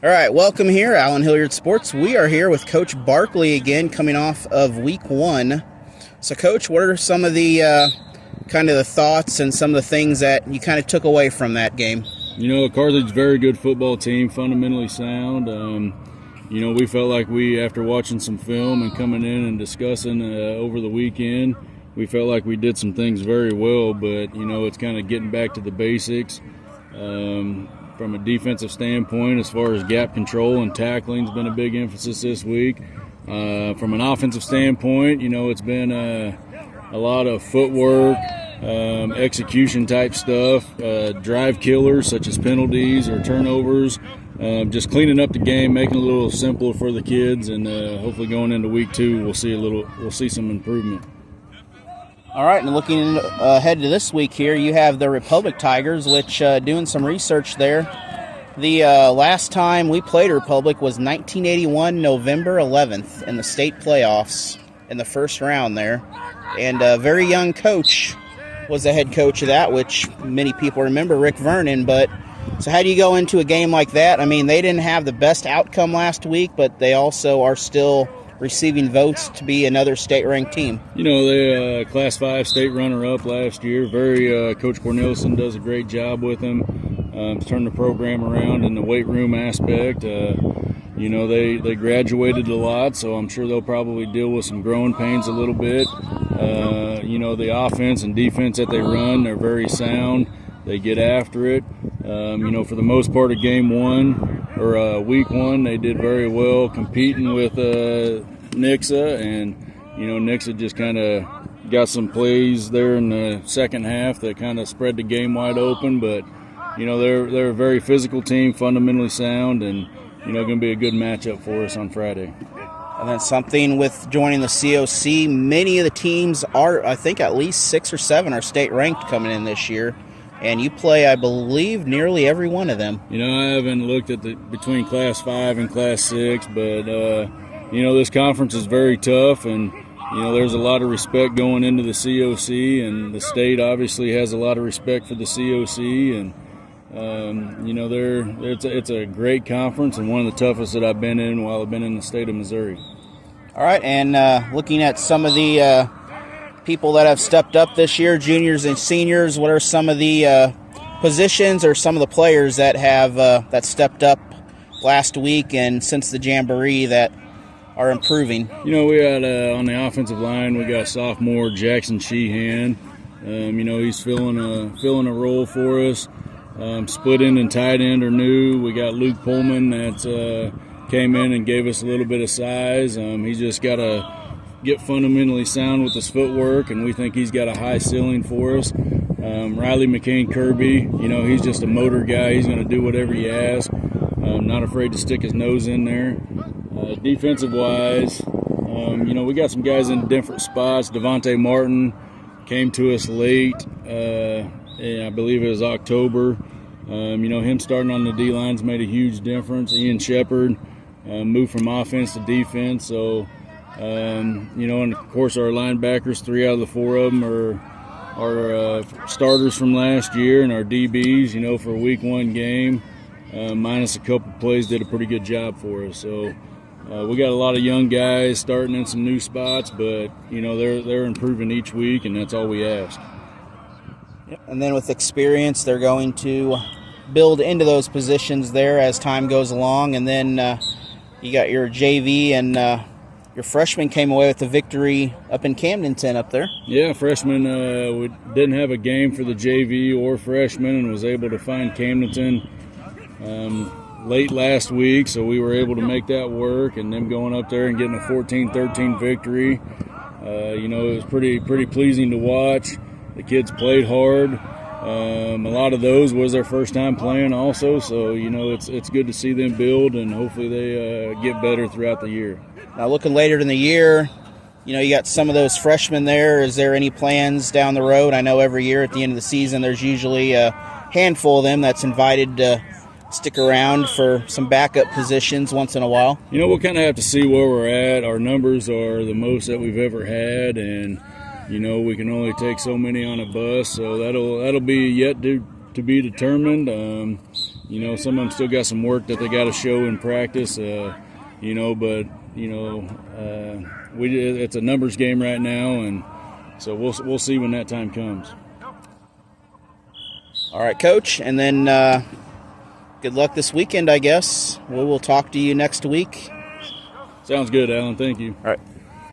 All right, welcome here, Allen Hilliard Sports. We are here with Coach Barkley again, coming off of Week 1. So, Coach, what are some of the kind of the thoughts and some of the things that you kind of took away from that game? You know, Carthage's a very good football team, fundamentally sound. You know, we felt like after watching some film and coming in and discussing over the weekend, we felt like we did some things very well, but, you know, it's kind of getting back to the basics. From a defensive standpoint, as far as gap control and tackling has been a big emphasis this week. From an offensive standpoint, you know, it's been a lot of footwork, execution type stuff, drive killers such as penalties or turnovers, just cleaning up the game, making it a little simpler for the kids, and hopefully going into week 2 we'll see some improvement. All right, and looking ahead to this week here, you have the Republic Tigers, which doing some research there. The last time we played Republic was 1981, November 11th in the state playoffs in the first round there. And a very young coach was the head coach of that, which many people remember, Rick Vernon. But so how do you go into a game like that? I mean, they didn't have the best outcome last week, but they also are still receiving votes to be another state-ranked team. You know, they Class 5 state runner-up last year. Coach Cornelison does a great job with them to turn the program around in the weight room aspect. You know, they graduated a lot, so I'm sure they'll probably deal with some growing pains a little bit. You know, the offense and defense that they run, they're very sound. They get after it. You know, for the most part of week 1, they did very well competing with Nixa, and you know, Nixa just kind of got some plays there in the second half that kind of spread the game wide open. But you know, they're a very physical team, fundamentally sound, and you know, going to be a good matchup for us on Friday. And then something with joining the COC, many of the teams are, I think, at least 6 or 7 are state ranked coming in this year. And you play, I believe, nearly every one of them. You know, I haven't looked at between Class 5 and Class 6, but, you know, this conference is very tough, and, you know, there's a lot of respect going into the COC, and the state obviously has a lot of respect for the COC, and, you know, it's a great conference and one of the toughest that I've been in while I've been in the state of Missouri. All right, and looking at some of the people that have stepped up this year, juniors and seniors, what are some of the positions or some of the players that have that stepped up last week and since the Jamboree that are improving? You know, we had on the offensive line, we got sophomore Jackson Sheehan. You know, he's filling a role for us. Split end and tight end are new. We got Luke Pullman that came in and gave us a little bit of size. He's just got to get fundamentally sound with his footwork, and we think he's got a high ceiling for us. Riley McCain Kirby, you know, he's just a motor guy. He's going to do whatever you ask. Not afraid to stick his nose in there. Defensive wise, you know, we got some guys in different spots. Devontae Martin came to us late. I believe it was October. You know, him starting on the D-lines made a huge difference. Ian Shepard moved from offense to defense, so you know, and of course our linebackers, 3 out of the 4 of them are starters from last year, and our DBs, you know, for a week 1 game, minus a couple plays, did a pretty good job for us. So we got a lot of young guys starting in some new spots, but you know, they're improving each week, and that's all we ask. Yep. And then with experience, they're going to build into those positions there as time goes along, and then you got your JV and your freshman came away with the victory up in Camdenton up there. Yeah, freshman. We didn't have a game for the JV or freshman and was able to find Camdenton late last week, so we were able to make that work, and them going up there and getting a 14-13 victory. You know, it was pretty pleasing to watch. The kids played hard. A lot of those was their first time playing also, so, you know, it's good to see them build, and hopefully they get better throughout the year. Now, looking later in the year, you know, you got some of those freshmen there. Is there any plans down the road? I know every year at the end of the season there's usually a handful of them that's invited to stick around for some backup positions once in a while. You know, we'll kind of have to see where we're at. Our numbers are the most that we've ever had, and, you know, we can only take so many on a bus, so that'll be yet to be determined. some of them still got some work that they got to show in practice. It's a numbers game right now, and so we'll see when that time comes. All right, Coach, and then good luck this weekend, I guess. We will talk to you next week. Sounds good, Alan. Thank you. All right.